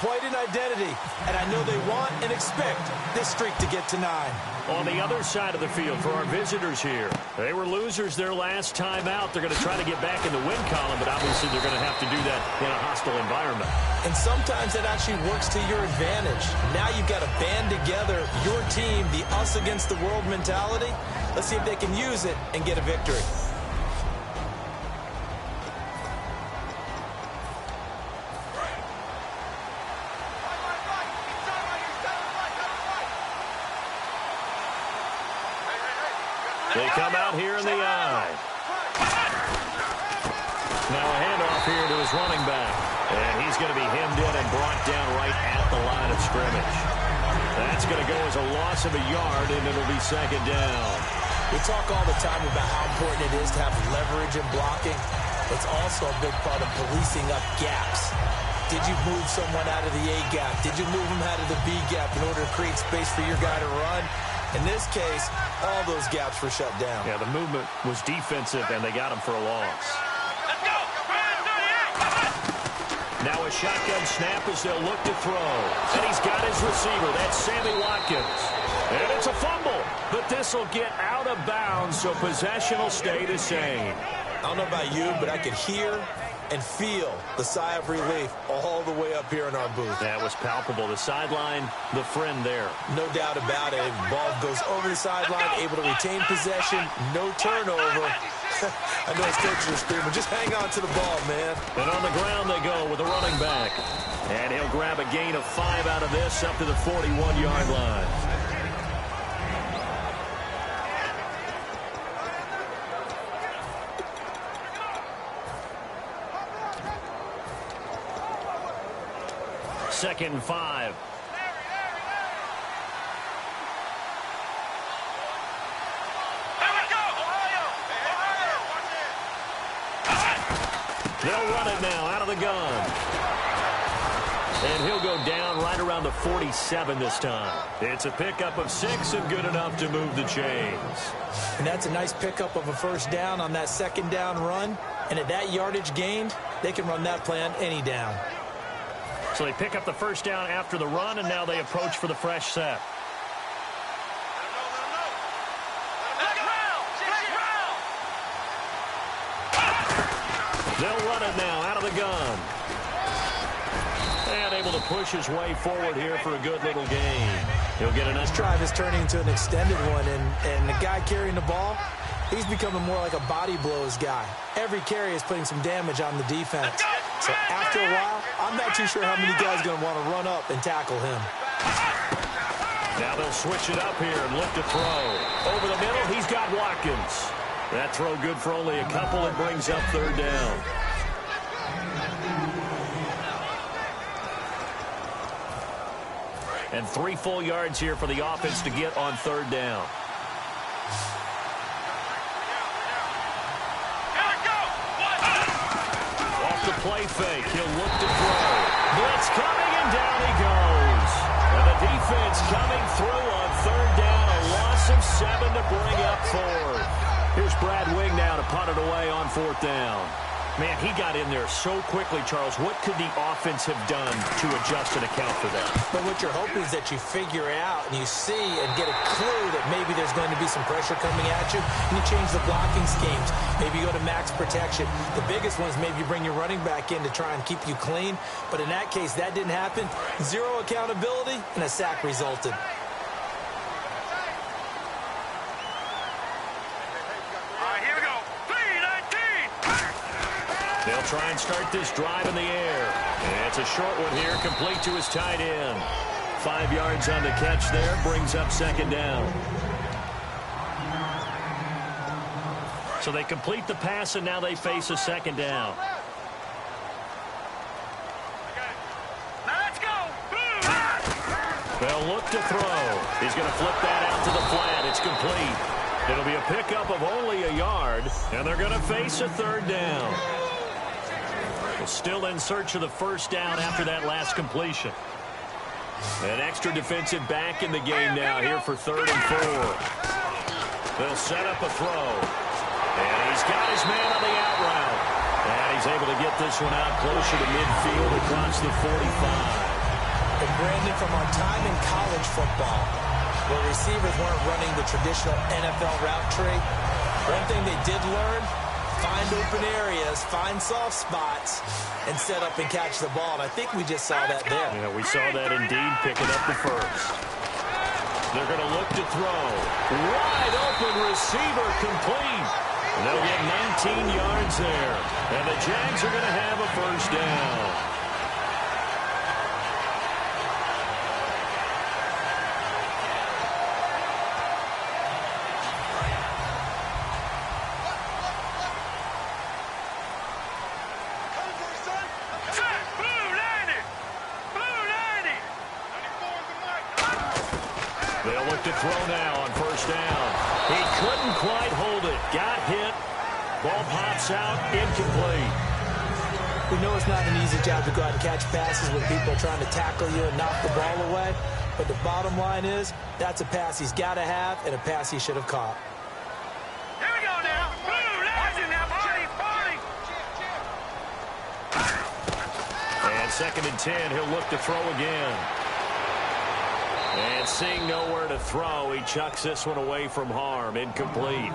quite an identity, and I know they want and expect this streak to get to 9. On the other side of the field for our visitors here, they were losers their last time out. They're going to try to get back in the win column, but obviously they're going to have to do that in a hostile environment. And sometimes that actually works to your advantage. Now you've got to band together your team, the us against the world mentality. Let's see if they can use it and get a victory. They come out here in the eye. Now a handoff here to his running back. And he's going to be hemmed in and brought down right at the line of scrimmage. That's going to go as a loss of a yard, and it'll be second down. We talk all the time about how important it is to have leverage in blocking. It's also a big part of policing up gaps. Did you move someone out of the A gap? Did you move them out of the B gap in order to create space for your guy to run? In this case, all those gaps were shut down. Yeah, the movement was defensive, and they got him for a loss. Let's go! Now a shotgun snap as they'll look to throw. And he's got his receiver. That's Sammy Watkins. And it's a fumble. But this will get out of bounds, so possession will stay the same. I don't know about you, but I could hear and feel the sigh of relief all the way up here in our booth. That was palpable. The sideline, the friend there. No doubt about it. Ball goes over the sideline, able to retain possession, no turnover. I know his coaches are screaming, just hang on to the ball, man. And on the ground they go with a running back. And he'll grab a gain of 5 out of this up to the 41-yard line. Second and 5. They'll run it now out of the gun. And he'll go down right around the 47 this time. It's a pickup of 6 and good enough to move the chains. And that's a nice pickup of a first down on that second down run. And at that yardage gained, they can run that play on any down. So they pick up the first down after the run, and now they approach for the fresh set. They'll run it now out of the gun. And able to push his way forward here for a good little gain. He'll get a nice drive is turning into an extended one, and the guy carrying the ball, he's becoming more like a body blows guy. Every carry is putting some damage on the defense. So after a while, I'm not too sure how many guys are going to want to run up and tackle him. Now they'll switch it up here and look to throw. Over the middle, he's got Watkins. That throw good for only a couple. It brings up third down. And 3 full yards here for the offense to get on third down. Off the play fake, he'll look to throw. Blitz coming, and down he goes. And the defense coming through on third down. A loss of 7 to bring up 4. Here's Brad Wing now to punt it away on fourth down. Man, he got in there so quickly, Charles. What could the offense have done to adjust and account for that? But what you're hoping is that you figure out and you see and get a clue that maybe there's going to be some pressure coming at you, and you change the blocking schemes. Maybe you go to max protection. The biggest one is maybe you bring your running back in to try and keep you clean. But in that case, that didn't happen. 0 accountability, and a sack resulted. They'll try and start this drive in the air. And it's a short one here, complete to his tight end. 5 yards on the catch there, brings up second down. So they complete the pass, and now they face a second down. They'll look to throw. He's going to flip that out to the flat. It's complete. It'll be a pickup of only a yard, and they're going to face a third down. Still in search of the first down after that last completion. An extra defensive back in the game now here for 3rd and 4. They'll set up a throw. And he's got his man on the out route. And he's able to get this one out closer to midfield across the 45. Brandon, from our time in college football, where receivers weren't running the traditional NFL route tree, one thing they did learn, find open areas, find soft spots, and set up and catch the ball. And I think we just saw that there. Yeah, we saw that indeed, picking up the first. They're going to look to throw. Wide open receiver, complete. And they'll get 19 yards there. And the Jags are going to have a first down. They'll look to throw now on first down. He couldn't quite hold it. Got hit. Ball pops out. Incomplete. We know it's not an easy job to go out and catch passes when people are trying to tackle you and knock the ball away. But the bottom line is, that's a pass he's got to have and a pass he should have caught. Here we go now. And 2nd and 10. He'll look to throw again. And seeing nowhere to throw, he chucks this one away from harm. Incomplete.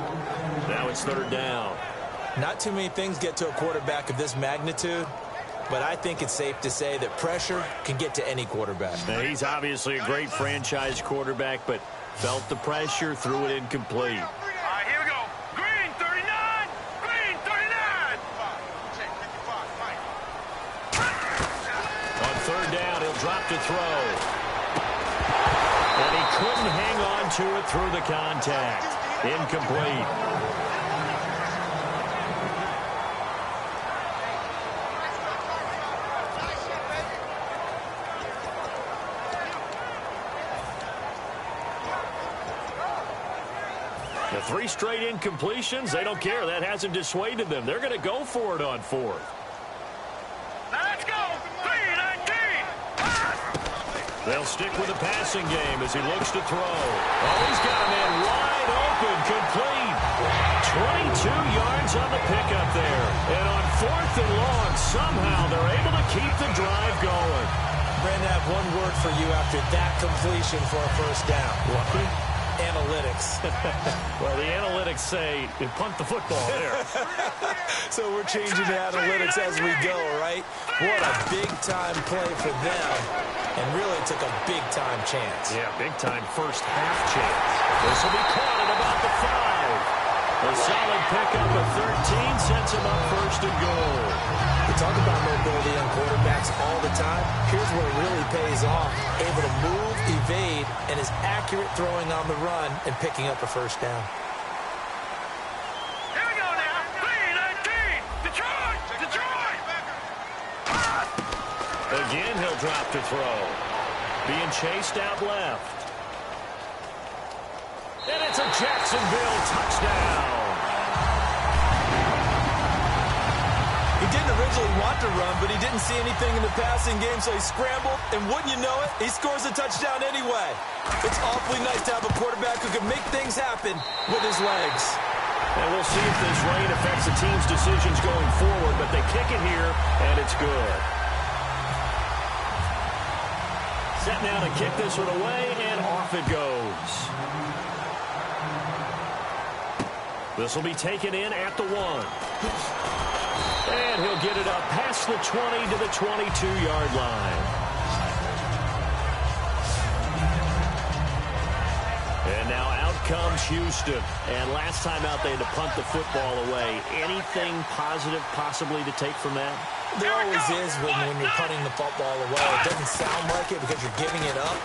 Now it's 3rd down. Not too many things get to a quarterback of this magnitude, but I think it's safe to say that pressure can get to any quarterback. Now, he's obviously a great franchise quarterback, but felt the pressure, threw it incomplete. All right, here we go. Green 39. Green 39. On 3rd down, he'll drop to throw. And he couldn't hang on to it through the contact. Incomplete. The 3 straight incompletions, they don't care. That hasn't dissuaded them. They're going to go for it on 4th. Let's go. 319. They'll stick with the passing game as he looks to throw. Oh, he's got a man wide open, complete. 22 yards on the pickup there. And on 4th and long, somehow they're able to keep the drive going. Brandon, I have one word for you after that completion for a first down. What? Analytics. Well, the analytics say you punt the football there. So we're changing the analytics as we go, right? What a big-time play for them. And really took a big-time chance. Yeah, big-time first half chance. This will be caught at about the 5. A solid pickup of 13 sets him up 1st and goal. We talk about mobility on quarterbacks all the time. Here's where it really pays off. Able to move, evade, and is accurate throwing on the run and picking up a first down. Here we go now. 319. Detroit. Detroit. Again, he'll drop to throw. Being chased out left. And it's a Jacksonville touchdown. He didn't originally want to run, but he didn't see anything in the passing game, so he scrambled, and wouldn't you know it, he scores a touchdown anyway. It's awfully nice to have a quarterback who can make things happen with his legs. And we'll see if this rain affects the team's decisions going forward, but they kick it here, and it's good. Set now to kick this one away, and off it goes. This will be taken in at the 1. And he'll get it up past the 20 to the 22-yard line. And now out comes Houston. And last time out, they had to punt the football away. Anything positive possibly to take from that? There always is when you're punting the football away. It doesn't sound like it because you're giving it up,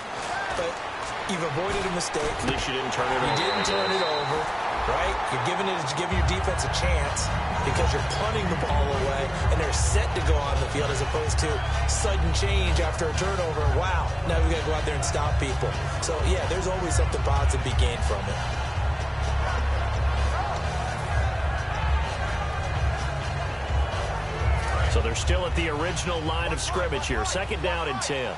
but you've avoided a mistake. At least you didn't turn it over. You didn't turn it over, right? You're giving your defense a chance because you're punting the ball away, and they're set to go on the field as opposed to sudden change after a turnover. Wow, now we've got to go out there and stop people. So, yeah, there's always something positive to be gained from it. So they're still at the original line of scrimmage here. 2nd down and 10.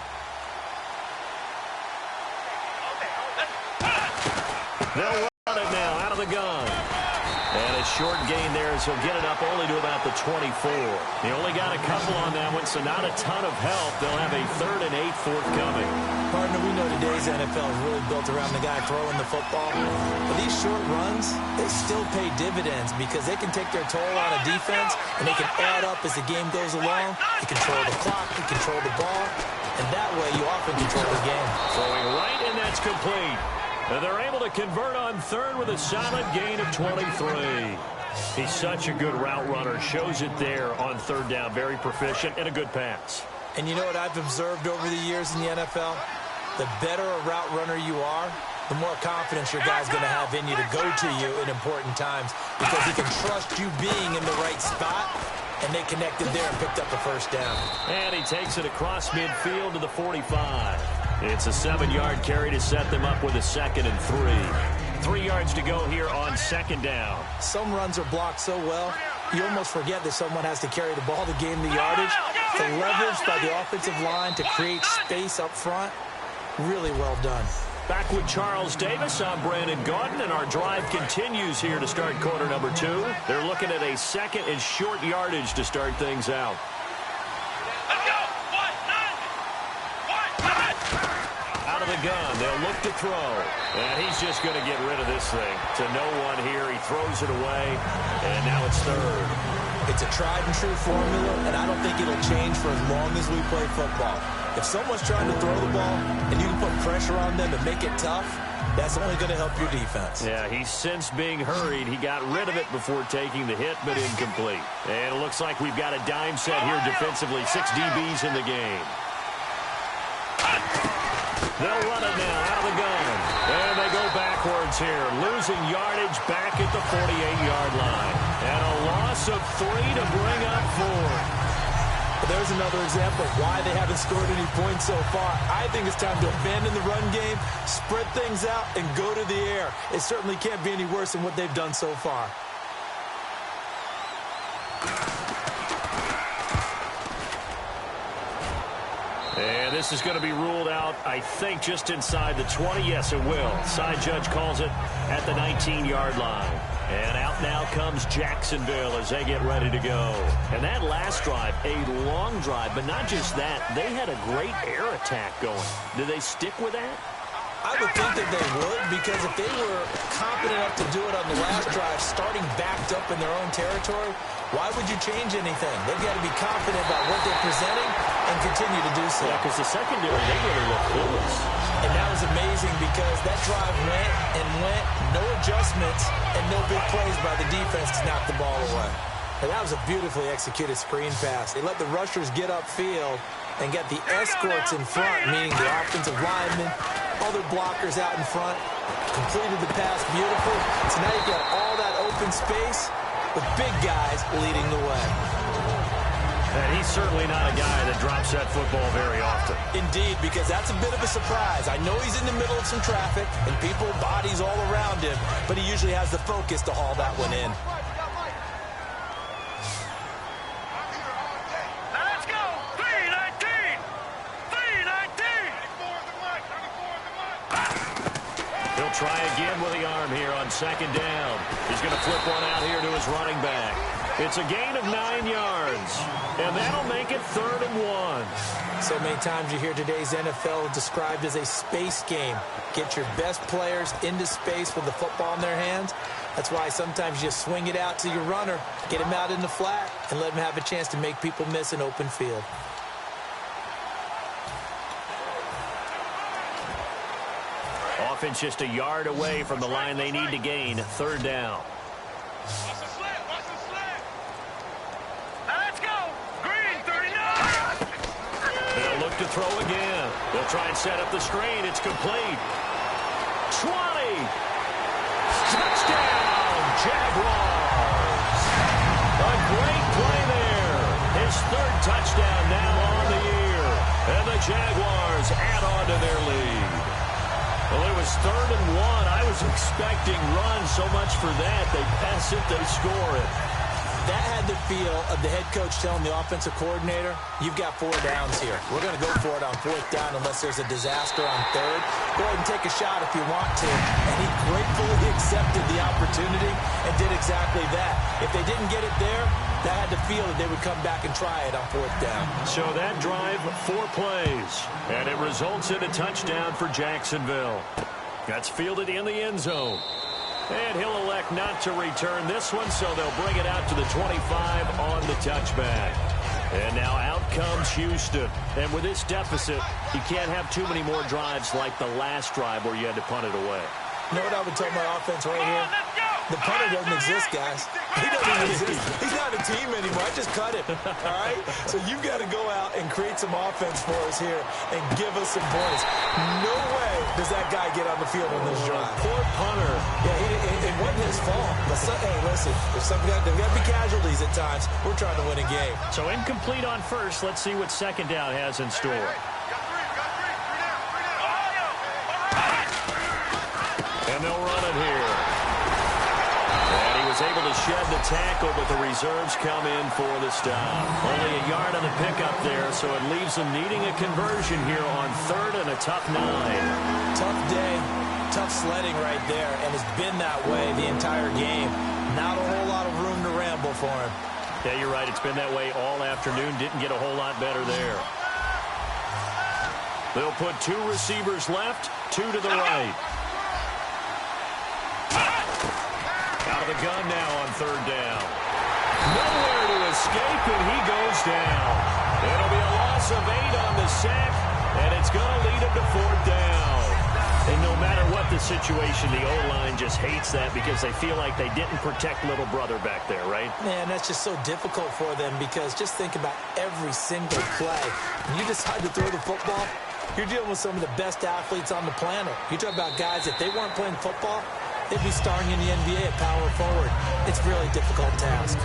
They'll run it now out of the gun. And a short gain there as he'll get it up only to about the 24. He only got a couple on that one, so not a ton of help. They'll have a 3rd and 8 forthcoming. Partner, we know today's NFL is really built around the guy throwing the football. But these short runs, they still pay dividends because they can take their toll on a defense, and they can add up as the game goes along. You control the clock, you control the ball, and that way you often control the game. Throwing right, and that's complete. And they're able to convert on 3rd with a solid gain of 23. He's such a good route runner. Shows it there on 3rd down. Very proficient and a good pass. And you know what I've observed over the years in the NFL? The better a route runner you are, the more confidence your guy's going to have in you to go to you in important times because he can trust you being in the right spot, and they connected there and picked up the 1st down. And he takes it across midfield to the 45. It's a 7-yard carry to set them up with a 2nd and 3. 3 yards to go here on 2nd down. Some runs are blocked so well, you almost forget that someone has to carry the ball to gain the yardage. The leverage by the offensive line to create space up front, really well done. Back with Charles Davis, I'm Brandon Gaudin, and our drive continues here to start quarter number 2. They're looking at a 2nd and short yardage to start things out. Out of the gun, they'll look to throw. And he's just going to get rid of this thing. To no one here, he throws it away, and now it's 3rd. It's a tried-and-true formula, and I don't think it'll change for as long as we play football. If someone's trying to throw the ball and you can put pressure on them and make it tough, that's only going to help your defense. Yeah, he's since being hurried. He got rid of it before taking the hit, but incomplete. And it looks like we've got a dime set here defensively. 6 DBs in the game. They'll run it now out of the gun. And they go backwards here. Losing yardage back at the 48-yard line. And a loss of 3 to bring up 4. But there's another example of why they haven't scored any points so far. I think it's time to abandon the run game, spread things out, and go to the air. It certainly can't be any worse than what they've done so far. And this is going to be ruled out, I think, just inside the 20. Yes, it will. Side judge calls it at the 19-yard line. And out now comes Jacksonville as they get ready to go. And that last drive, a long drive, but not just that. They had a great air attack going. Do they stick with that? I would think that they would, because if they were confident enough to do it on the last drive, starting backed up in their own territory, why would you change anything? They've got to be confident about what they're presenting and continue to do so. Yeah, because the secondary, they really look clueless. And that was amazing because that drive went and went, no adjustments, and no big plays by the defense to knock the ball away. And that was a beautifully executed screen pass. They let the rushers get upfield and get the escorts in front, meaning the offensive linemen, other blockers out in front, completed the pass beautiful. So now you've got all that open space with big guys leading the way. And he's certainly not a guy that drops that football very often. Indeed, because that's a bit of a surprise. I know he's in the middle of some traffic and people, bodies all around him, but he usually has the focus to haul that one in. Let's go! 319! 319! He'll try again with the arm here on 2nd down. He's going to flip one out here to his running back. It's a gain of 9 yards, and that'll make it 3rd and 1. So many times you hear today's NFL described as a space game. Get your best players into space with the football in their hands. That's why sometimes you swing it out to your runner, get him out in the flat, and let him have a chance to make people miss an open field. Offense just a yard away from the line they need to gain. 3rd down. Let's go! Green 39! They'll look to throw again. They'll try and set up the screen. It's complete. 20. Touchdown, Jaguars. A great play there. His 3rd touchdown now on the year. And the Jaguars add on to their lead. Well, it was 3rd and 1. I was expecting runs so much for that. They pass it, they score it. That had the feel of the head coach telling the offensive coordinator, you've got 4 downs here. We're going to go for it on 4th down unless there's a disaster on 3rd. Go ahead and take a shot if you want to. And he gratefully accepted the opportunity and did exactly that. If they didn't get it there, that had the feel that they would come back and try it on 4th down. So that drive, 4 plays, and it results in a touchdown for Jacksonville. That's fielded in the end zone. And he'll elect not to return this one, so they'll bring it out to the 25 on the touchback. And now out comes Houston. And with this deficit, you can't have too many more drives like the last drive where you had to punt it away. You know what I would tell my offense right here? The punter doesn't exist, guys. He doesn't even exist. He's not a team anymore. I just cut him, all right? So you've got to go out and create some offense for us here and give us some points. No way does that guy get on the field on this drive. Poor punter. Yeah, it wasn't his fault. But hey, listen, there's got to be casualties at times. We're trying to win a game. So incomplete on 1st. Let's see what 2nd down has in store. And they'll run it here. And he was able to shed the tackle, but the reserves come in for the stop. Only a yard on the pickup there, so it leaves them needing a conversion here on 3rd and a tough 9. Tough day, tough sledding right there, and it's been that way the entire game. Not a whole lot of room to ramble for him. Yeah, you're right. It's been that way all afternoon. Didn't get a whole lot better there. They'll put 2 receivers left, 2 to the right. Out of the gun now on 3rd down. Nowhere to escape, and he goes down. It'll be a loss of 8 on the sack, and it's going to lead him to 4th down. And no matter what the situation, the O-line just hates that because they feel like they didn't protect little brother back there, right? Man, that's just so difficult for them because just think about every single play. When you decide to throw the football, you're dealing with some of the best athletes on the planet. You talk about guys, if they weren't playing football, they'd be starring in the NBA at power forward. It's a really difficult task.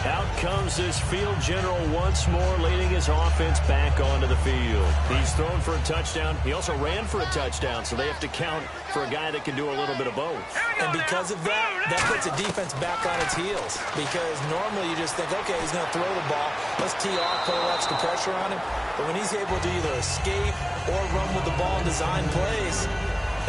Out comes this field general once more, leading his offense back onto the field. He's thrown for a touchdown. He also ran for a touchdown, so they have to count for a guy that can do a little bit of both. And because of that puts a defense back on its heels. Because normally you just think, okay, he's going to throw the ball. Let's tee off, put a lot of pressure on him. But when he's able to either escape or run with the ball and design plays,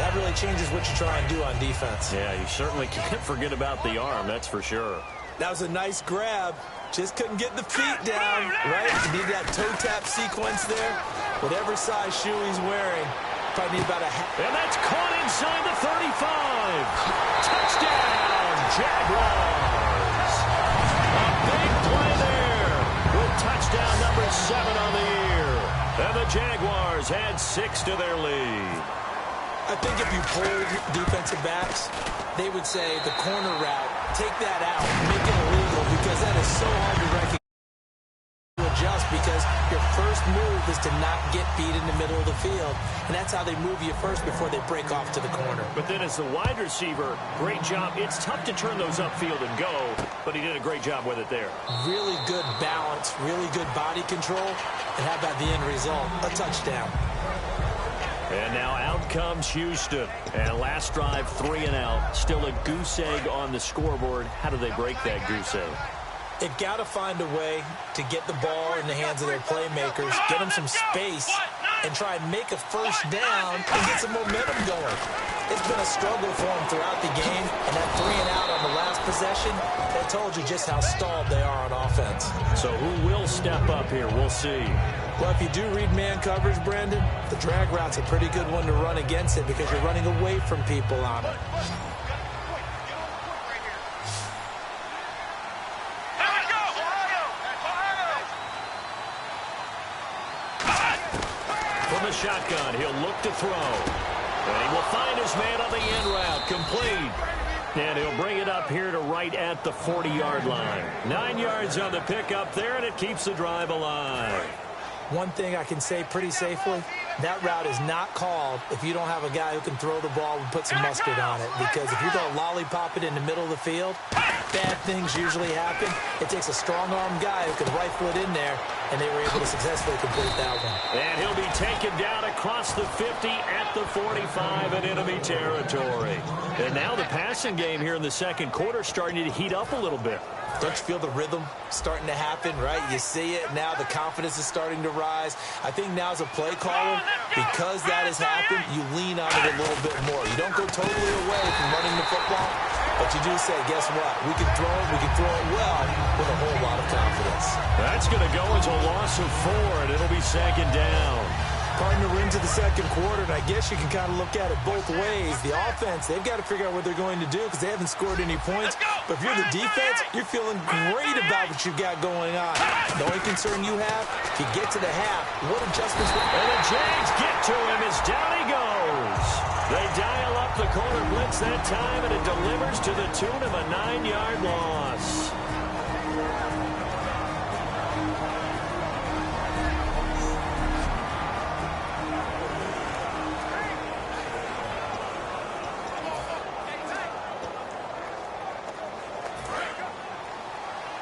that really changes what you try and do on defense. Yeah, you certainly can't forget about the arm, that's for sure. That was a nice grab. Just couldn't get the feet down, right? You need that toe tap sequence there. Whatever size shoe he's wearing, probably need about a half. And that's caught inside the 35. Touchdown, Jaguars. A big play there with touchdown number 7 on the year. And the Jaguars add 6 to their lead. I think if you polled defensive backs, they would say the corner route, take that out, make it illegal, because that is so hard to recognize. Adjust because your first move is to not get beat in the middle of the field, and that's how they move you first before they break off to the corner. But then as the wide receiver, great job. It's tough to turn those upfield and go, but he did a great job with it there. Really good balance, really good body control, and how about the end result? A touchdown. And now out comes Houston. And last drive, 3 and out. Still a goose egg on the scoreboard. How do they break that goose egg? They've got to find a way to get the ball in the hands of their playmakers, get them some space, and try and make a first down and get some momentum going. It's been a struggle for them throughout the game, and that 3 and out on the last possession, that told you just how stalled they are on offense. So who will step up here? We'll see. Well, if you do read man coverage, Brandon, the drag route's a pretty good one to run against it because you're running away from people on it. From the shotgun, he'll look to throw. And he will find his man on the end route, complete. And he'll bring it up here to right at the 40-yard line. 9 yards on the pickup there, and it keeps the drive alive. One thing I can say pretty safely, that route is not called if you don't have a guy who can throw the ball and put some mustard on it. Because if you're going to lollipop it in the middle of the field, bad things usually happen. It takes a strong-armed guy who can rifle it in there, and they were able to successfully complete that one. And he'll be taken down across the 50 at the 45 in enemy territory. And now the passing game here in the second quarter starting to heat up a little bit. Don't you feel the rhythm starting to happen, right? You see it now. The confidence is starting to rise. I think now as a play caller, because that has happened, you lean on it a little bit more. You don't go totally away from running the football, but you do say, guess what? We can throw it well with a whole lot of confidence. That's going to go as a loss of 4, and it'll be second down. Partner into the second quarter, and I guess you can kind of look at it both ways. The offense, they've got to figure out what they're going to do because they haven't scored any points. But if you're the defense, you're feeling great about what you've got going on. The only concern you have, if you get to the half, what adjustments? And the Jags get to him as down he goes. They dial up the corner blitz that time, and it delivers to the tune of a 9-yard loss.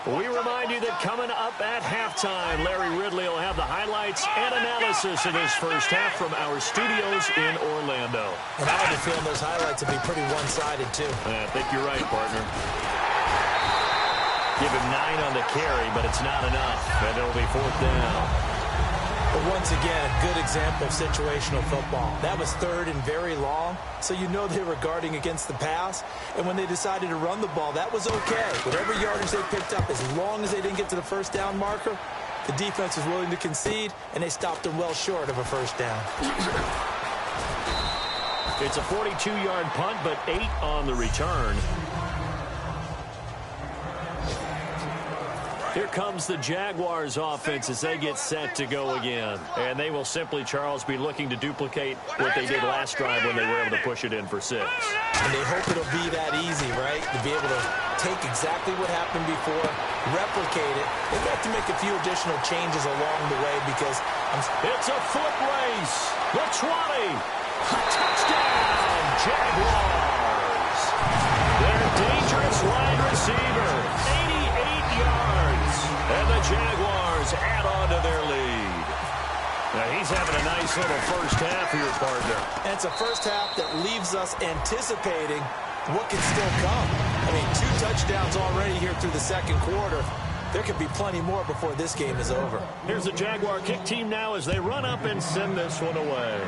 We remind you that coming up at halftime, Larry Ridley will have the highlights and analysis of his first half from our studios in Orlando. And I have a feeling those highlights will be pretty one-sided, too. I think you're right, partner. Give him 9 on the carry, but it's not enough, and it'll be fourth down. But once again, a good example of situational football. That was third and very long, so you know they were guarding against the pass. And when they decided to run the ball, that was okay. Whatever yardage they picked up, as long as they didn't get to the first down marker, the defense was willing to concede, and they stopped them well short of a first down. It's a 42-yard punt, but 8 on the return. Here comes the Jaguars offense as they get set to go again. And they will simply, Charles, be looking to duplicate what they did last drive when they were able to push it in for 6. And they hope it'll be that easy, right? To be able to take exactly what happened before, replicate it. They've got to make a few additional changes along the way because it's a foot race. The 20. Touchdown, Jaguars. Their dangerous wide receiver, 88 yards. And the Jaguars add on to their lead. Now he's having a nice little first half here, partner. And it's a first half that leaves us anticipating what can still come. I mean, 2 touchdowns already here through the second quarter. There could be plenty more before this game is over. Here's the Jaguar kick team now as they run up and send this one away.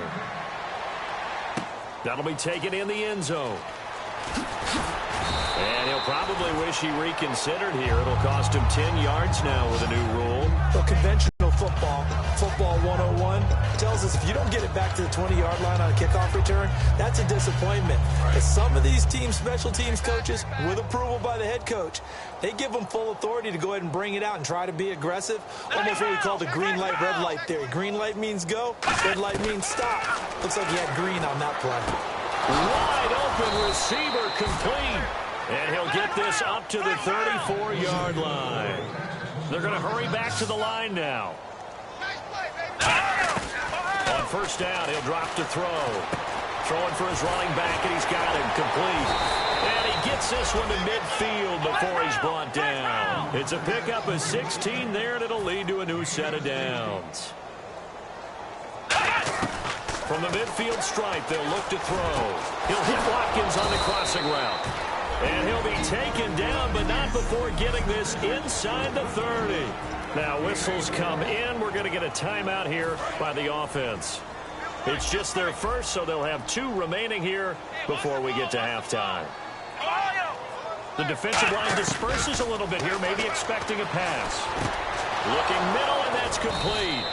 That'll be taken in the end zone. And he'll probably wish he reconsidered here. It'll cost him 10 yards now with a new rule. Well, conventional football 101, tells us if you don't get it back to the 20-yard line on a kickoff return, that's a disappointment. But some of these teams, special teams coaches, with approval by the head coach, they give them full authority to go ahead and bring it out and try to be aggressive. Almost what we call the green light, red light theory. Green light means go, red light means stop. Looks like he had green on that play. Wide open receiver complete. And he'll get this up to the 34-yard line. They're going to hurry back to the line now. On first down, he'll drop to throw. Throwing for his running back, and he's got him complete. And he gets this one to midfield before he's brought down. It's a pickup of 16 there, and it'll lead to a new set of downs. From the midfield stripe, they'll look to throw. He'll hit Watkins on the crossing route. And he'll be taken down, but not before getting this inside the 30. Now, whistles come in. We're going to get a timeout here by the offense. It's just their first, so they'll have 2 remaining here before we get to halftime. The defensive line disperses a little bit here, maybe expecting a pass. Looking middle, and that's complete.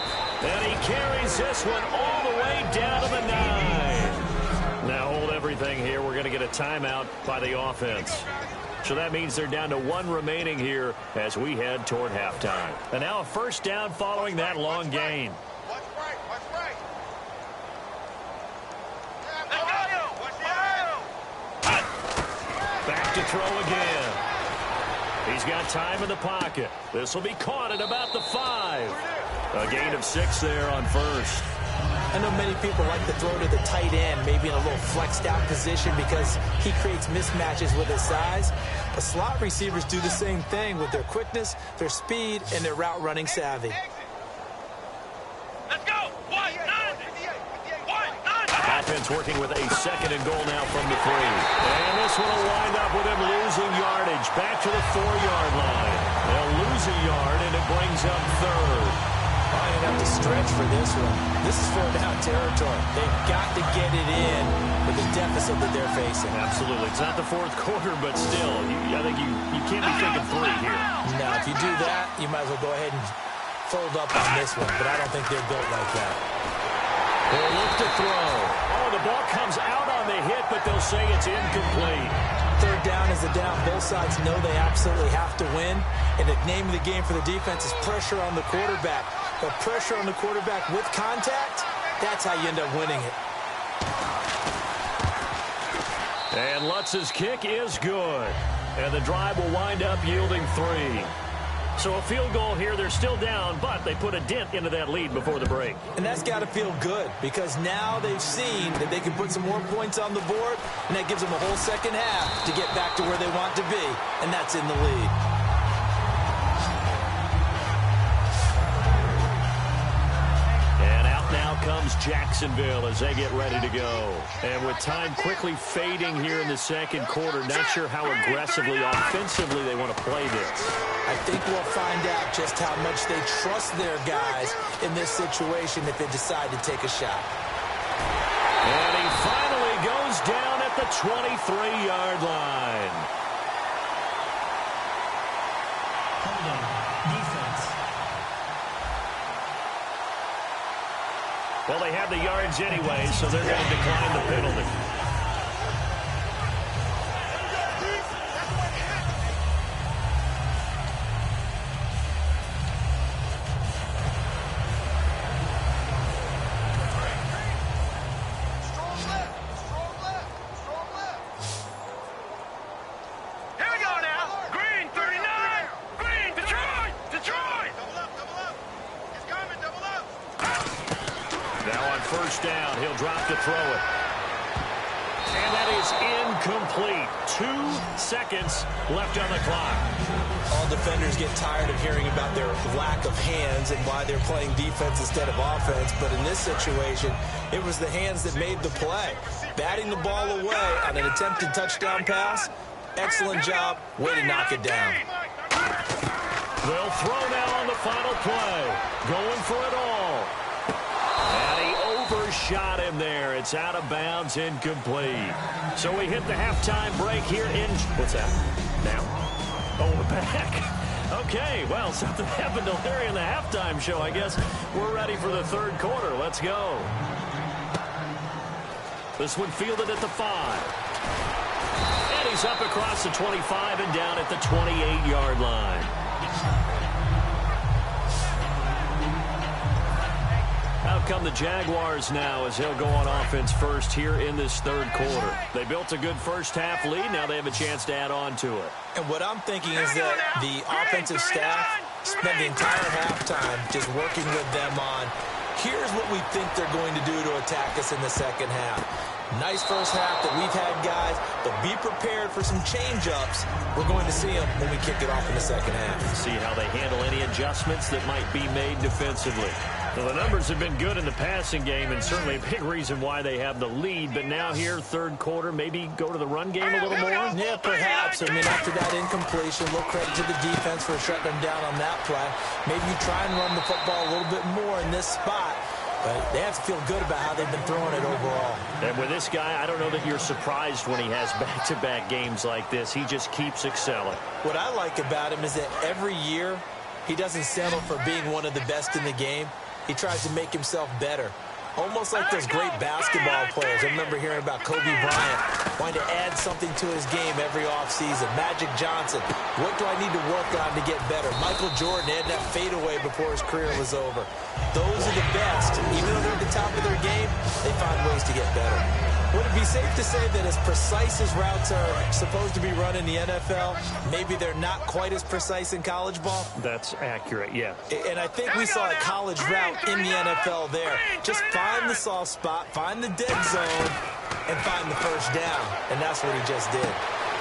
And he carries this one all the way down to the 9. Now hold everything here. We're going to get a timeout by the offense. So that means they're down to 1 remaining here as we head toward halftime. And now a first down following that long gain. Back to throw again. He's got time in the pocket. This will be caught at about the 5. A gain of 6 there on first. I know many people like to throw to the tight end, maybe in a little flexed out position because he creates mismatches with his size. But slot receivers do the same thing with their quickness, their speed, and their route running savvy. Let's go. 1-9. Offense working with a 2nd and goal now from the 3. And this one will wind up with him losing yardage back to the 4-yard line. They'll lose a yard, and it brings up 3rd. I'm going to have to stretch for this one. This is 4-down territory. They've got to get it in with the deficit that they're facing. Absolutely. It's not the 4th quarter, but still, I think you can't be thinking 3 here. Now, if you do that, you might as well go ahead and fold up on this one, but I don't think they're built like that. They'll look to throw. Oh, the ball comes out on the hit, but they'll say it's incomplete. 3rd down is the down. Both sides know they absolutely have to win, and the name of the game for the defense is pressure on the quarterback. But pressure on the quarterback with contact, that's how you end up winning it. And Lutz's kick is good. And the drive will wind up yielding 3. So a field goal here. They're still down, but they put a dent into that lead before the break. And that's got to feel good because now they've seen that they can put some more points on the board, and that gives them a whole second half to get back to where they want to be, and that's in the lead. Now comes Jacksonville as they get ready to go. And with time quickly fading here in the 2nd quarter, not sure how aggressively, offensively they want to play this. I think we'll find out just how much they trust their guys in this situation if they decide to take a shot. And he finally goes down at the 23-yard line. Holding. Defense. Well, they have the yards anyway, so they're going to decline the penalty. Here we go now. Green 39. Green, Detroit. Detroit. Double up, double up. He's coming, double up. Now on 1st down, he'll drop to throw it. And that is incomplete. 2 seconds left on the clock. All defenders get tired of hearing about their lack of hands and why they're playing defense instead of offense. But in this situation, it was the hands that made the play. Batting the ball away on an attempted touchdown pass. Excellent job. Way to knock it down. They'll throw now on the final play. Going for it all. And he overshot him there. It's out of bounds, incomplete. So we hit the halftime break here in... What's that? Now? Oh, we're back. Okay, well, something happened to Larry in the halftime show. I guess we're ready for the 3rd quarter. Let's go. This one fielded at the 5. And he's up across the 25 and down at the 28-yard line. Out come the Jaguars now as they'll go on offense first here in this 3rd quarter. They built a good first half lead. Now they have a chance to add on to it. And what I'm thinking is that the offensive staff spent the entire halftime just working with them on, here's what we think they're going to do to attack us in the 2nd half. Nice first half that we've had, guys, but be prepared for some change-ups. We're going to see them when we kick it off in the 2nd half. See how they handle any adjustments that might be made defensively. Well, the numbers have been good in the passing game and certainly a big reason why they have the lead. But now here, 3rd quarter, maybe go to the run game a little more? Yeah, perhaps. I mean, after that incompletion, a little credit to the defense for shutting them down on that play. Maybe you try and run the football a little bit more in this spot. But they have to feel good about how they've been throwing it overall. And with this guy, I don't know that you're surprised when he has back-to-back games like this. He just keeps excelling. What I like about him is that every year he doesn't settle for being one of the best in the game. He tries to make himself better. Almost like those great basketball players. I remember hearing about Kobe Bryant wanting to add something to his game every offseason. Magic Johnson, what do I need to work on to get better? Michael Jordan had that fadeaway before his career was over. Those are the best. Even though they're at the top of their game, they find ways to get better. Would it be safe to say that as precise as routes are supposed to be run in the NFL, maybe they're not quite as precise in college ball? That's accurate, yeah. And I think we saw a college route in the NFL there. Just find the soft spot, find the dead zone, and find the first down. And that's what he just did.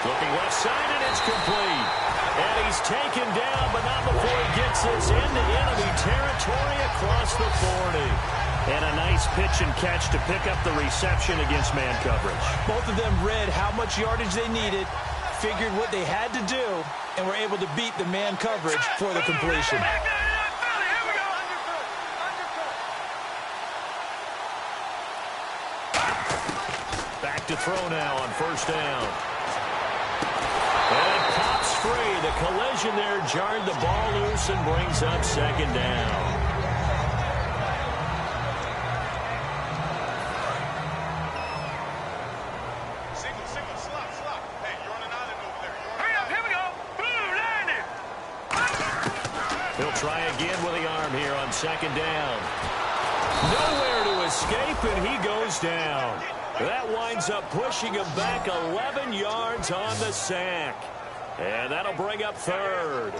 Looking left side, and it's complete. And he's taken down, but not before he gets this into enemy territory across the 40. And a nice pitch and catch to pick up the reception against man coverage. Both of them read how much yardage they needed, figured what they had to do, and were able to beat the man coverage for the completion. Back to throw now on first down. And it pops free. The collision there jarred the ball loose and brings up second down. He'll try again with the arm here on second down. Nowhere to escape, and he goes down. That winds up pushing him back 11 yards on the sack. And that'll bring up third.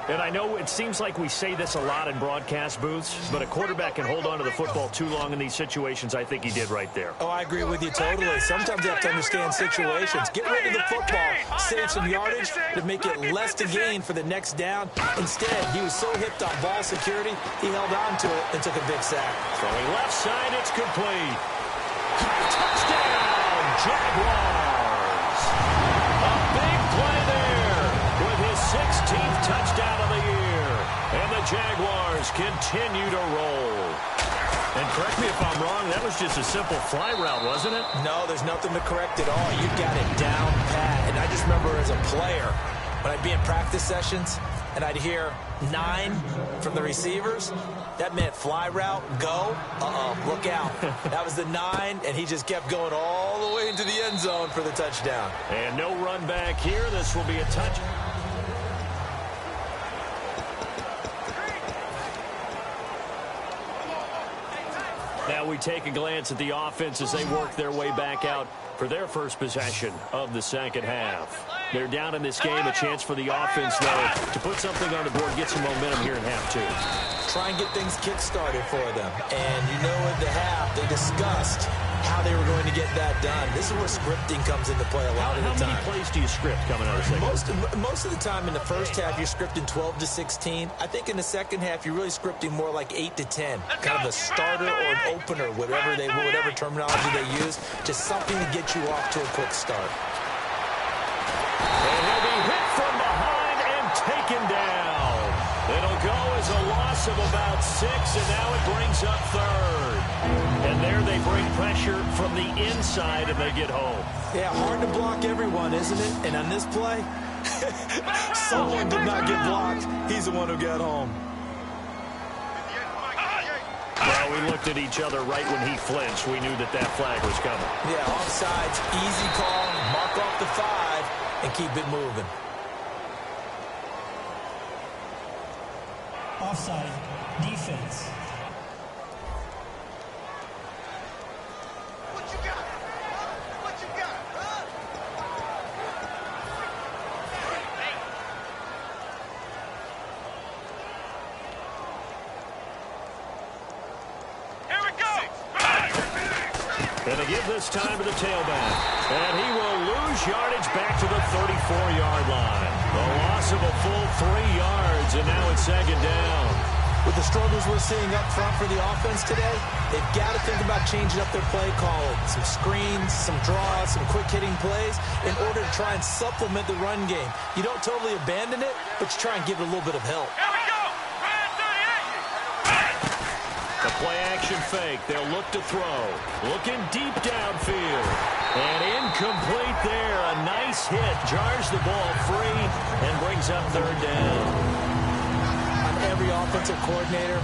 And I know it seems like we say this a lot in broadcast booths, but a quarterback can hold on to the football too long in these situations. I think he did right there. Oh, I agree with you totally. Sometimes you have to understand situations. Get rid of the football, save some yardage to make it less to gain for the next down. Instead, he was so hipped on ball security, he held on to it and took a big sack. Throwing left side, it's complete. Touchdown, Jaguars. A big play there with his 16th touchdown of the year. And the Jaguars continue to roll. And correct me if I'm wrong, that was just a simple fly route, wasn't it? No, there's nothing to correct at all. You got it down pat. And I just remember as a player, when I'd be in practice sessions and I'd hear 9 from the receivers, that meant fly route, go, look out. That was the 9, and he just kept going all the way into the end zone for the touchdown. And no run back here. This will be a touch. Now we take a glance at the offense as they work their way back out for their first possession of the second half. They're down in this game. A chance for the offense, though, to put something on the board, get some momentum here in half two. Try and get things kick-started for them. And you know at the half, they discussed how they were going to get that done. This is where scripting comes into play a lot of the time. How many plays do you script coming out of the second? Most of the time in the first half, you're scripting 12 to 16. I think in the second half, you're really scripting more like 8 to 10. Kind of a starter or an opener, whatever terminology they use. Just something to get you off to a quick start. And he'll be hit from behind and taken down. It'll go as a loss of about 6, and now it brings up third. And there they bring pressure from the inside, and they get home. Yeah, hard to block everyone, isn't it? And on this play, someone did not get blocked. He's the one who got home. Well, we looked at each other right when he flinched. We knew that that flag was coming. Yeah, offsides, easy call, mark off the 5, and keep it moving. Offside, defense. What you got? What you got? Huh? Here we go. And they give this time to the tailback. And he will lose yardage back to the 34-yard line. A loss of a full 3 yards, and now it's second down. With the struggles we're seeing up front for the offense today, they've got to think about changing up their play calling. Some screens, some draws, some quick-hitting plays in order to try and supplement the run game. You don't totally abandon it, but you try and give it a little bit of help. Here we go. A play-action fake. They'll look to throw. Looking deep downfield. And incomplete there. A nice hit. Jars the ball free and brings up third down. On every offensive coordinator,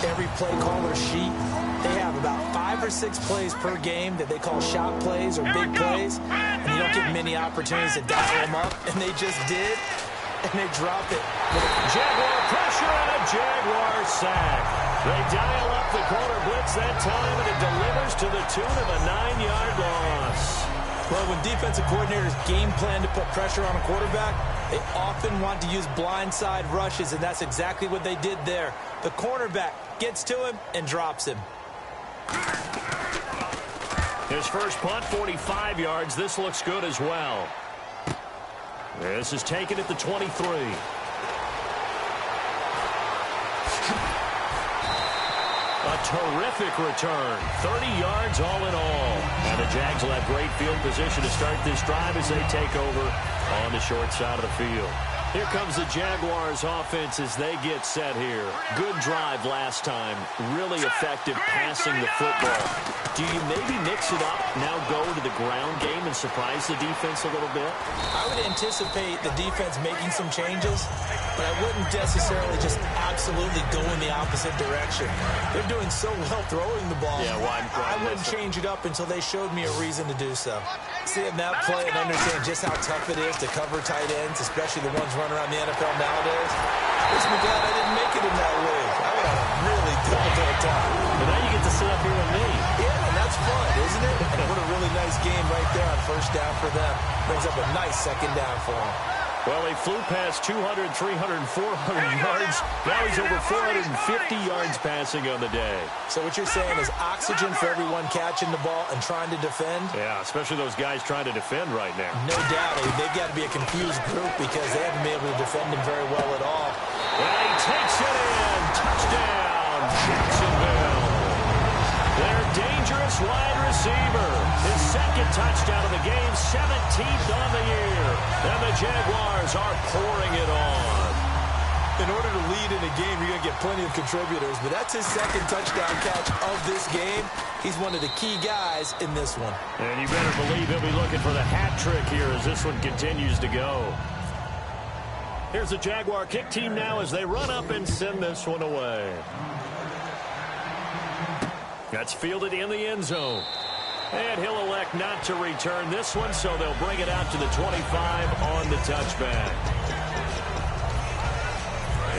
every play caller sheet, they have about 5 or 6 plays per game that they call shot plays or big plays. And you don't get many opportunities to dial them up. And they just did. And they drop it. Jaguar pressure and a Jaguar sack. They dial up the corner blitz that time, and it delivers to the tune of a 9-yard loss. Well, when defensive coordinators game plan to put pressure on a quarterback, they often want to use blindside rushes, and that's exactly what they did there. The cornerback gets to him and drops him. His first punt, 45 yards. This looks good as well. This is taken at the 23. A terrific return. 30 yards all in all. And the Jags will have great field position to start this drive as they take over on the short side of the field. Here comes the Jaguars offense as they get set here. Good drive last time. Really effective passing the football. Do you maybe mix it up, now go to the ground game and surprise the defense a little bit? I would anticipate the defense making some changes, but I wouldn't necessarily just absolutely go in the opposite direction. They're doing so well throwing the ball. Yeah, why I wouldn't change it up until they showed me a reason to do so. Seeing that play and understand just how tough it is to cover tight ends, especially the ones running around the NFL nowadays, makes me glad I didn't make it in that league. I would have a really difficult time. But now you get to sit up here with me. Yeah, and that's fun, isn't it? And what a really nice game right there on first down for them. Brings up a nice second down for them. Well, he flew past 200, 300, 400 yards. Now he's over 450 yards passing on the day. So what you're saying is oxygen for everyone catching the ball and trying to defend? Yeah, especially those guys trying to defend right now. No doubt. They've got to be a confused group because they haven't been able to defend him very well at all. Well, he takes it in. Touchdown, Jacksonville. Their dangerous wide receiver. His second touchdown of the game, 17th on the year. And the Jaguars are pouring it on. In order to lead in a game, you're going to get plenty of contributors, but that's his second touchdown catch of this game. He's one of the key guys in this one. And you better believe he'll be looking for the hat trick here as this one continues to go. Here's the Jaguar kick team now as they run up and send this one away. That's fielded in the end zone. And he'll elect not to return this one, so they'll bring it out to the 25 on the touchback.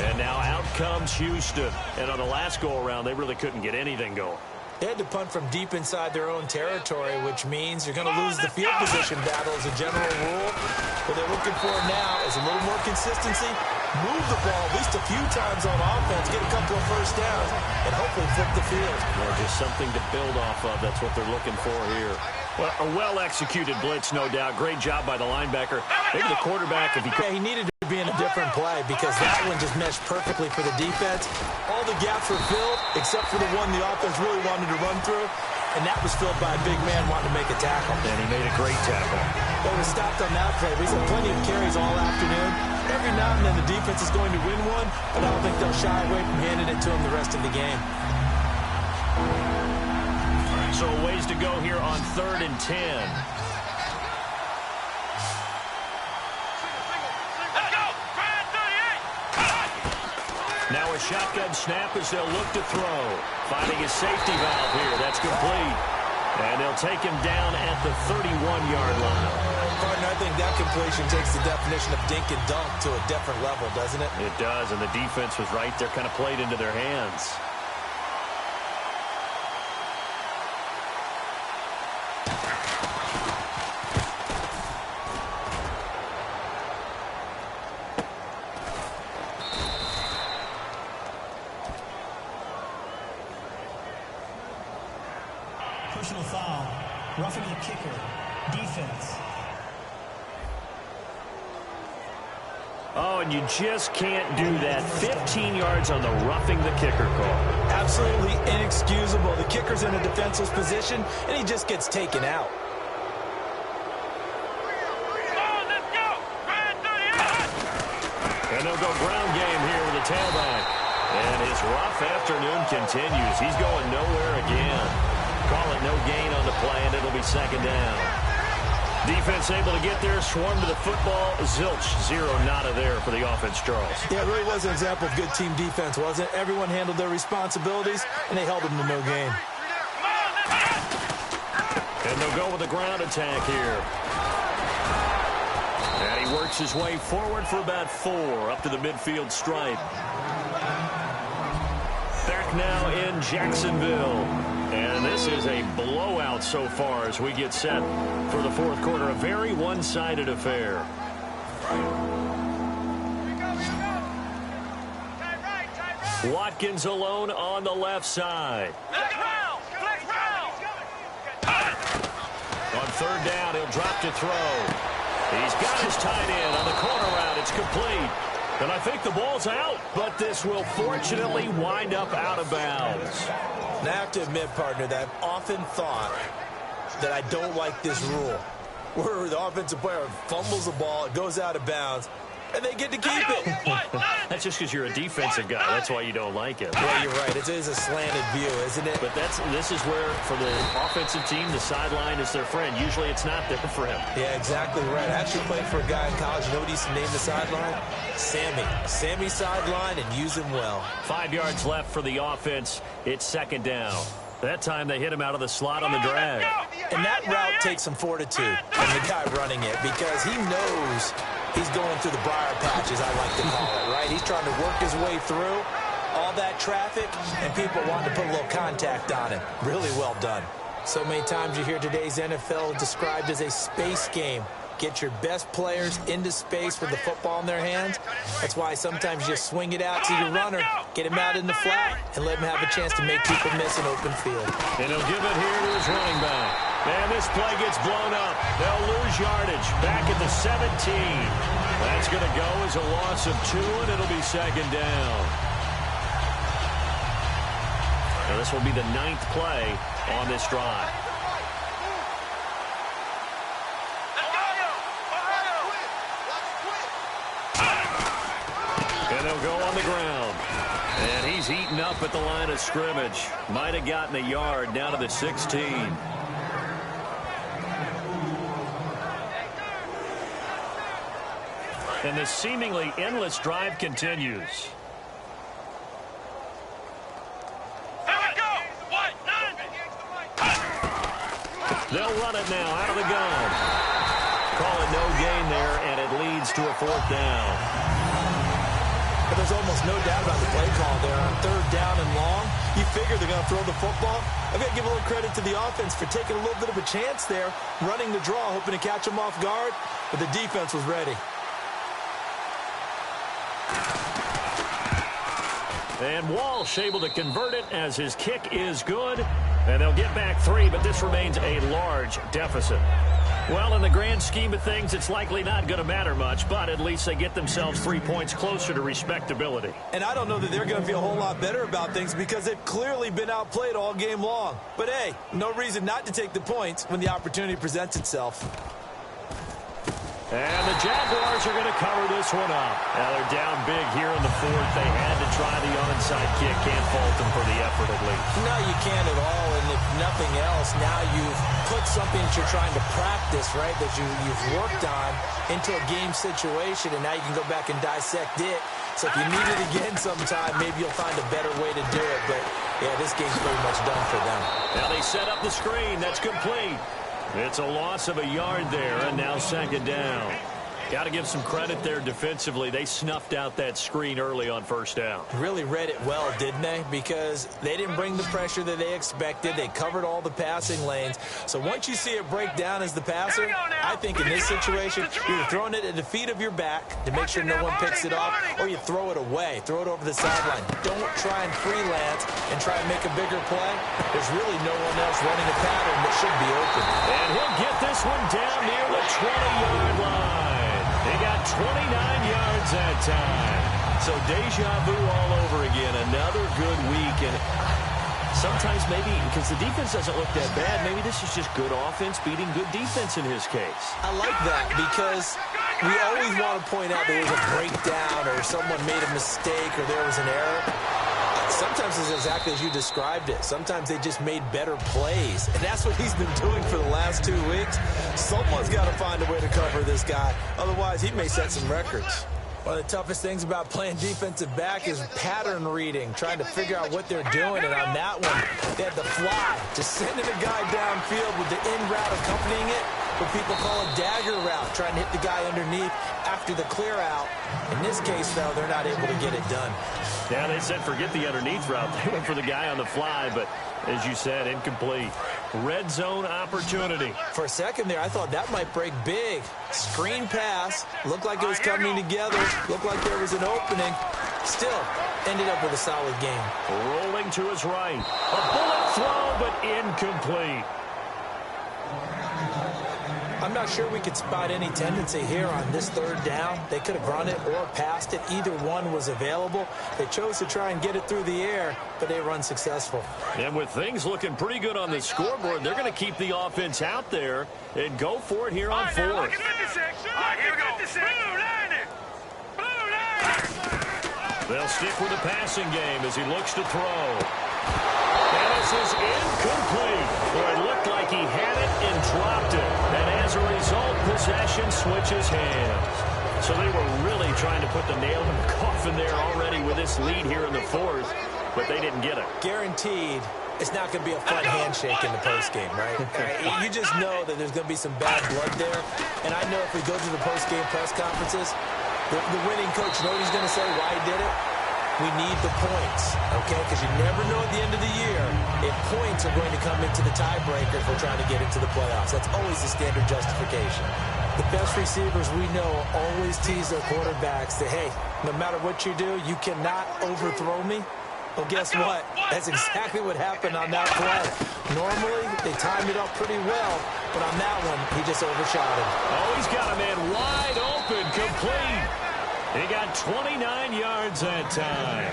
And now out comes Houston. And on the last go-around, they really couldn't get anything going. They had to punt from deep inside their own territory, which means you're going to lose the field position battle as a general rule. What they're looking for now is a little more consistency, move the ball at least a few times on offense, get a couple of first downs, and hopefully flip the field. Well, just something to build off of. That's what they're looking for here. Well, a well-executed blitz, no doubt. Great job by the linebacker. Maybe the quarterback, if he could. Yeah, he needed to be in a different play because that one just meshed perfectly for the defense. All the gaps were filled except for the one the offense really wanted to run through, and that was filled by a big man wanting to make a tackle. And he made a great tackle. They were stopped on that play. He's had plenty of carries all afternoon. Every now and then the defense is going to win one, but I don't think they'll shy away from handing it to him the rest of the game. So a ways to go here on 3rd and 10. Now a shotgun snap as they'll look to throw. Finding his safety valve here. That's complete. And they'll take him down at the 31-yard line. Partner, I think that completion takes the definition of dink and dunk to a different level, doesn't it? It does, and the defense was right there, kind of played into their hands. Personal foul. Roughing the kicker. Defense. Oh, and you just can't do that. 15 yards on the roughing the kicker call. Absolutely inexcusable. The kicker's in a defenseless position, and he just gets taken out. And they'll go ground game here with the tailback. And his rough afternoon continues. He's going nowhere again. Call it no gain on the play, and it'll be second down. Defense able to get there, swarm to the football. Zilch, zero, nada there for the offense, Charles. Yeah, it really was an example of good team defense, wasn't it? Everyone handled their responsibilities, and they held them to no gain. And they'll go with a ground attack here. And he works his way forward for about 4 up to the midfield stripe. Back now in Jacksonville. And this is a blowout so far as we get set for the fourth quarter. A very one-sided affair. Watkins alone on the left side. On third down, he'll drop to throw. He's got his tight end on the corner route. It's complete. And I think the ball's out, but this will fortunately wind up out of bounds. Now, I have to admit, partner, that I've often thought that I don't like this rule, where the offensive player fumbles the ball, it goes out of bounds, and they get to keep it. That's just because you're a defensive guy. That's why you don't like it. Yeah, you're right. It is a slanted view, isn't it? But this is where, for the offensive team, the sideline is their friend. Usually it's not there for him. Yeah, exactly right. I actually played for a guy in college. You know what he used to name the sideline? Sammy. Sammy sideline, and use him well. 5 yards left for the offense. It's second down. That time they hit him out of the slot on the drag. And that route takes some fortitude from the guy running it, because he knows he's going through the briar patches, I like to call it, right? He's trying to work his way through all that traffic, and people want to put a little contact on him. Really well done. So many times you hear today's NFL described as a space game. Get your best players into space with the football in their hands. That's why sometimes you just swing it out to your runner, get him out in the flat, and let him have a chance to make people miss an open field. And he'll give it here to his running back. And this play gets blown up. They'll lose yardage back at the 17. That's going to go as a loss of 2, and it'll be second down. Now this will be the 9th play on this drive. And they'll go on the ground. And he's eaten up at the line of scrimmage. Might have gotten a yard down to the 16. And the seemingly endless drive continues. They'll run it now out of the gun. Call it no gain there, and it leads to a 4th down. But there's almost no doubt about the play call there. On third down and long, you figure they're going to throw the football. I've got to give a little credit to the offense for taking a little bit of a chance there, running the draw, hoping to catch them off guard, but the defense was ready. And Walsh able to convert it as his kick is good. And they'll get back 3, but this remains a large deficit. Well, in the grand scheme of things, it's likely not going to matter much, but at least they get themselves 3 points closer to respectability. And I don't know that they're going to feel a whole lot better about things, because they've clearly been outplayed all game long. But hey, no reason not to take the points when the opportunity presents itself. And the Jaguars are going to cover this one up. Now they're down big here in the 4th. They had to try the onside kick. Can't fault them for the effort at least. No, you can't at all. And if nothing else, now you've put something that you're trying to practice, right, that you've worked on into a game situation, and now you can go back and dissect it. So if you need it again sometime, maybe you'll find a better way to do it. But, yeah, this game's pretty much done for them. Now they set up the screen. That's complete. It's a loss of a yard there, and now second down. Got to give some credit there defensively. They snuffed out that screen early on first down. Really read it well, didn't they? Because they didn't bring the pressure that they expected. They covered all the passing lanes. So once you see it break down as the passer, I think in this situation, you're throwing it at the feet of your back to make sure no one picks it off, or you throw it away. Throw it over the sideline. Don't try and freelance and try and make a bigger play. There's really no one else running a pattern that should be open. And he'll get this one down near the 20-yard line. They got 29 yards that time. So deja vu all over again. Another good week. And sometimes maybe, because the defense doesn't look that bad, maybe this is just good offense beating good defense in his case. I like that, because we always want to point out there was a breakdown or someone made a mistake or there was an error. Sometimes it's exactly as you described it. Sometimes they just made better plays. And that's what he's been doing for the last 2 weeks. Someone's got to find a way to cover this guy. Otherwise, he may set some records. One of the toughest things about playing defensive back is pattern reading, trying to figure out what they're doing. And on that one, they had the fly, just sending a guy downfield with the in route accompanying it, what people call a dagger route, trying to hit the guy underneath after after the clear out. In this case, though, they're not able to get it done. Yeah, they said forget the underneath route. They went for the guy on the fly, but as you said, incomplete. Red zone opportunity. For a second there, I thought that might break big. Screen pass. Looked like it was coming together. Looked like there was an opening. Still, ended up with a solid game. Rolling to his right. A bullet throw, but incomplete. I'm not sure we could spot any tendency here on this third down. They could have run it or passed it. Either one was available. They chose to try and get it through the air, but they were unsuccessful. And with things looking pretty good on the scoreboard, they're going to keep the offense out there and go for it here on fourth. All right, here we go. Blue liner. Blue liner. They'll stick with the passing game as he looks to throw. And this is incomplete. Boy, it looked like he had it and dropped it. And as a result, possession switches hands. So they were really trying to put the nail in the coffin there already with this lead here in the fourth, but they didn't get it. Guaranteed, it's not going to be a fun handshake in the postgame, right? You just know that there's going to be some bad blood there. And I know if we go to the postgame press conferences, the winning coach, you know what he's going to say, why he did it? We need the points, okay? Because you never know at the end of the year if points are going to come into the tiebreaker if we're trying to get into the playoffs. That's always the standard justification. The best receivers we know always tease their quarterbacks that, hey, no matter what you do, you cannot overthrow me. Well, guess what? That's exactly what happened on that play. Normally, they timed it up pretty well, but on that one, he just overshot him. Oh, he's got a man wide open, complete. He got 29 yards that time.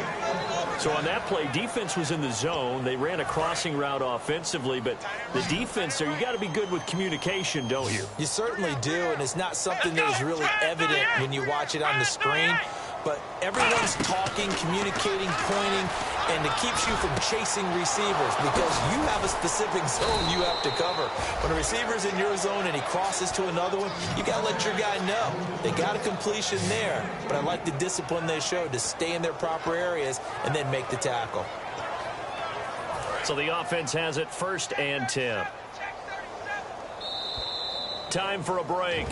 So on that play, defense was in the zone. They ran a crossing route offensively, but the defense there, you got to be good with communication, don't you? You certainly do, and it's not something that is really evident when you watch it on the screen. But everyone's talking, communicating, pointing, and it keeps you from chasing receivers because you have a specific zone you have to cover. When a receiver's in your zone and he crosses to another one, you got to let your guy know. They got a completion there, but I like the discipline they showed to stay in their proper areas and then make the tackle. So the offense has it 1st and 10. Time for a break.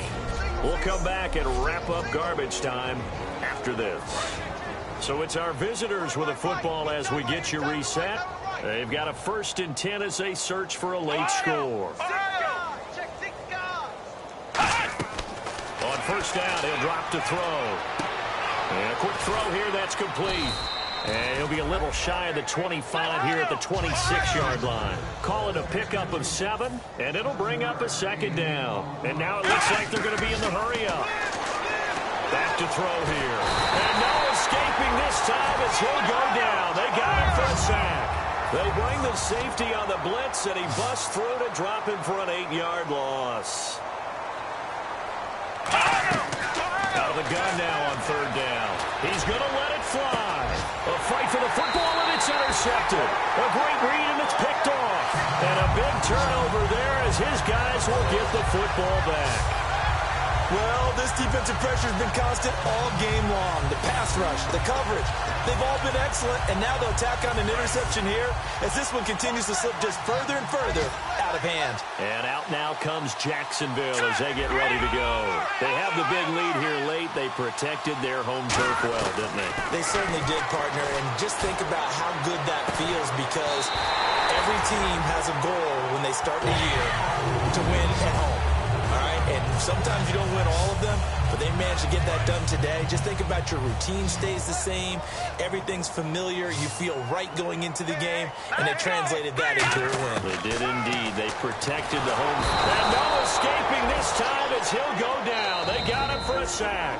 We'll come back and wrap up garbage time after this. So it's our visitors with a football as we get you reset. They've got a 1st and 10 as they search for a late score. On 1st down, he'll drop to throw. And a quick throw here, that's complete. And he'll be a little shy of the 25 here at the 26-yard line. Call it a pickup of 7, and it'll bring up a 2nd down. And now it looks like they're going to be in the hurry-up. Back to throw here. And no escaping this time as he'll go down. They got him for a sack. They bring the safety on the blitz, and he busts through to drop him for an 8-yard loss. Out of the gun now on 3rd down. He's going to let it fly. A fight for the football, and it's intercepted. A great read, and it's picked off. And a big turnover there as his guys will get the football back. Well, this defensive pressure has been constant all game long. The pass rush, the coverage, they've all been excellent, and now they'll tack on an interception here as this one continues to slip just further and further out of hand. And out now comes Jacksonville as they get ready to go. They have the big lead here late. They protected their home turf well, didn't they? They certainly did, partner, and just think about how good that feels because every team has a goal when they start the year to win at home. All right, and sometimes you don't win all of them, but they managed to get that done today. Just think about your routine stays the same. Everything's familiar. You feel right going into the game, and they translated that into a win. They did indeed. They protected the home. And no escaping this time as he'll go down. They got him for a sack.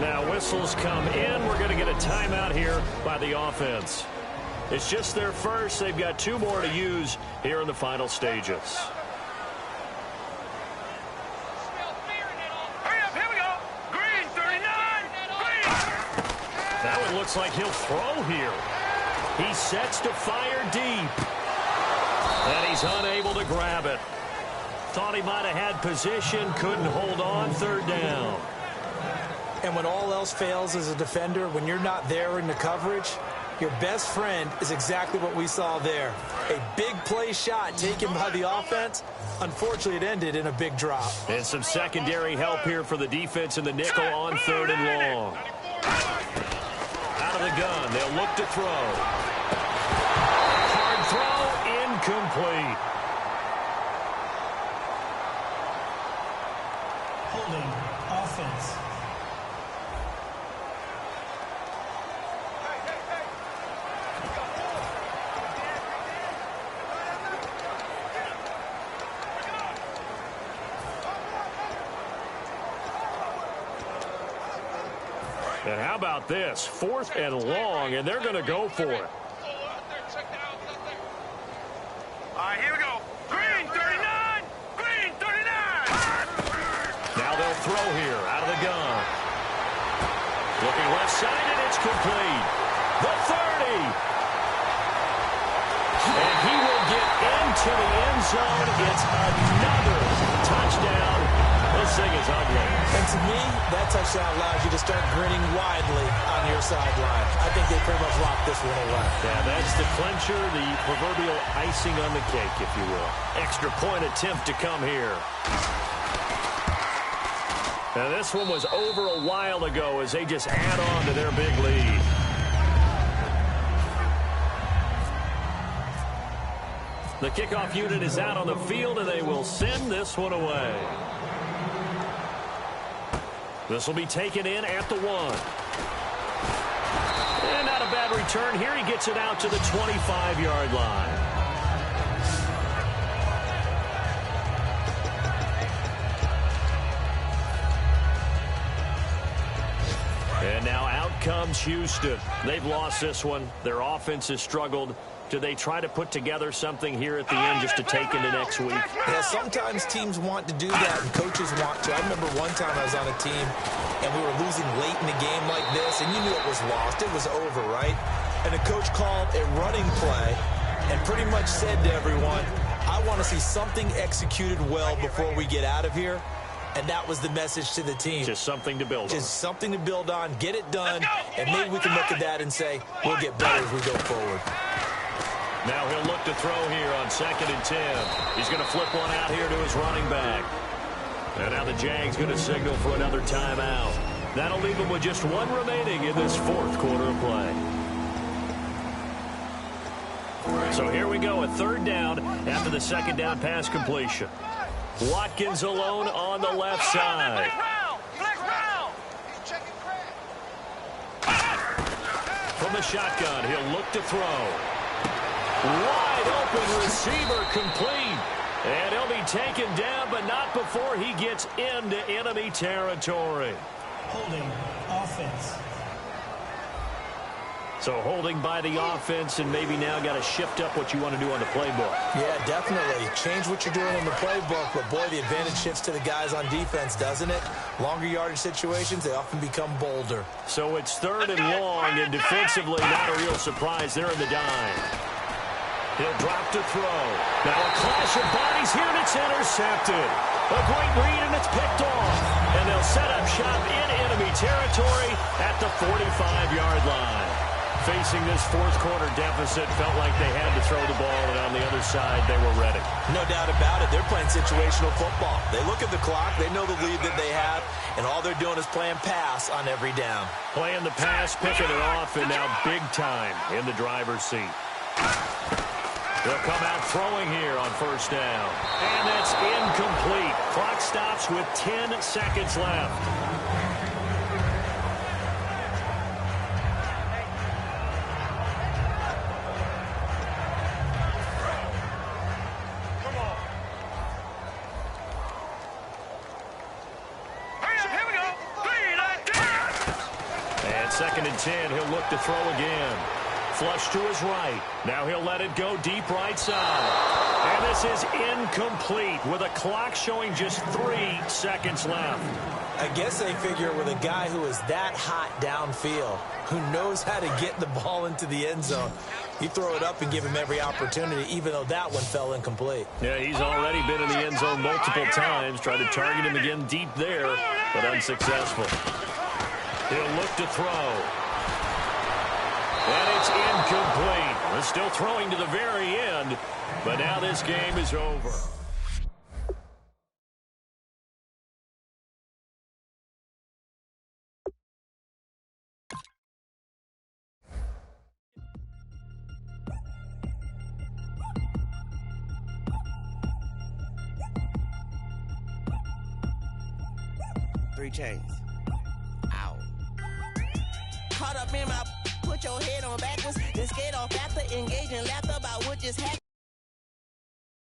Now whistles come in. We're going to get a timeout here by the offense. It's just their first. They've got 2 more to use here in the final stages. Now it looks like he'll throw here. He sets to fire deep. And he's unable to grab it. Thought he might have had position, couldn't hold on. 3rd down. And when all else fails as a defender, when you're not there in the coverage, Your best friend is exactly what we saw there. A big play shot taken by the offense. Unfortunately, it ended in a big drop. And some secondary help here for the defense in the nickel on 3rd and long. Out of the gun, they'll look to throw. Hard throw, incomplete. Holding offense. And how about this? 4th and long, and they're going to go for it. All right, here we go. Green 39. Green 39. Now they'll throw here out of the gun. Looking left side, and it's complete. The 30. And he will get into the end zone. It's another touchdown. This thing is ugly. And to me, that touchdown allows you to start grinning widely on your sideline. I think they pretty much locked this one away. Yeah, that's the clincher, the proverbial icing on the cake, if you will. Extra point attempt to come here. Now, this one was over a while ago as they just add on to their big lead. The kickoff unit is out on the field, and they will send this one away. This will be taken in at the 1. And not a bad return here. He gets it out to the 25-yard line. And now out comes Houston. They've lost this one. Their offense has struggled. Do they try to put together something here at the end just to take into next week? Yeah, sometimes teams want to do that and coaches want to. I remember one time I was on a team and we were losing late in a game like this, and you knew it was lost. It was over, right? And the coach called a running play and pretty much said to everyone, I want to see something executed well before we get out of here. And that was the message to the team. Just something to build on. Just something to build on, get it done, and maybe we can look at that and say, we'll get better as we go forward. Now he'll look to throw here on 2nd and 10. He's going to flip one out here to his running back. And now the Jags going to signal for another timeout. That'll leave him with just one remaining in this 4th quarter of play. So here we go, a 3rd down after the 2nd down pass completion. Watkins alone on the left side. From the shotgun, he'll look to throw. Wide open receiver complete. And he'll be taken down, but not before he gets into enemy territory. Holding offense. So holding by the offense, and maybe now got to shift up what you want to do on the playbook. Yeah, definitely. Change what you're doing in the playbook, but boy, the advantage shifts to the guys on defense, doesn't it? Longer yardage situations, they often become bolder. So it's 3rd and long, and defensively, not a real surprise. They're in the dime. He'll drop to throw. Now a clash of bodies here, and it's intercepted. A great read, and it's picked off. And they'll set up shop in enemy territory at the 45-yard line. Facing this 4th quarter deficit, felt like they had to throw the ball, and on the other side, they were ready. No doubt about it. They're playing situational football. They look at the clock. They know the lead that they have, and all they're doing is playing pass on every down. Playing the pass, picking it off, and now big time in the driver's seat. They'll come out throwing here on 1st down. And that's incomplete. Clock stops with 10 seconds left. Here we go. 3-19. And 2nd and 10, he'll look to throw again. Flush to his right. Now he'll let it go deep right side. And this is incomplete with a clock showing just 3 seconds left. I guess they figure with a guy who is that hot downfield, who knows how to get the ball into the end zone, you throw it up and give him every opportunity, even though that one fell incomplete. Yeah, he's already been in the end zone multiple times. Tried to target him again deep there, but unsuccessful. He'll look to throw. And it's incomplete. They're still throwing to the very end, but now this game is over. Three chains. Ow. Caught up in my, put your head on backwards, then skate off after engaging laughter about what just happened.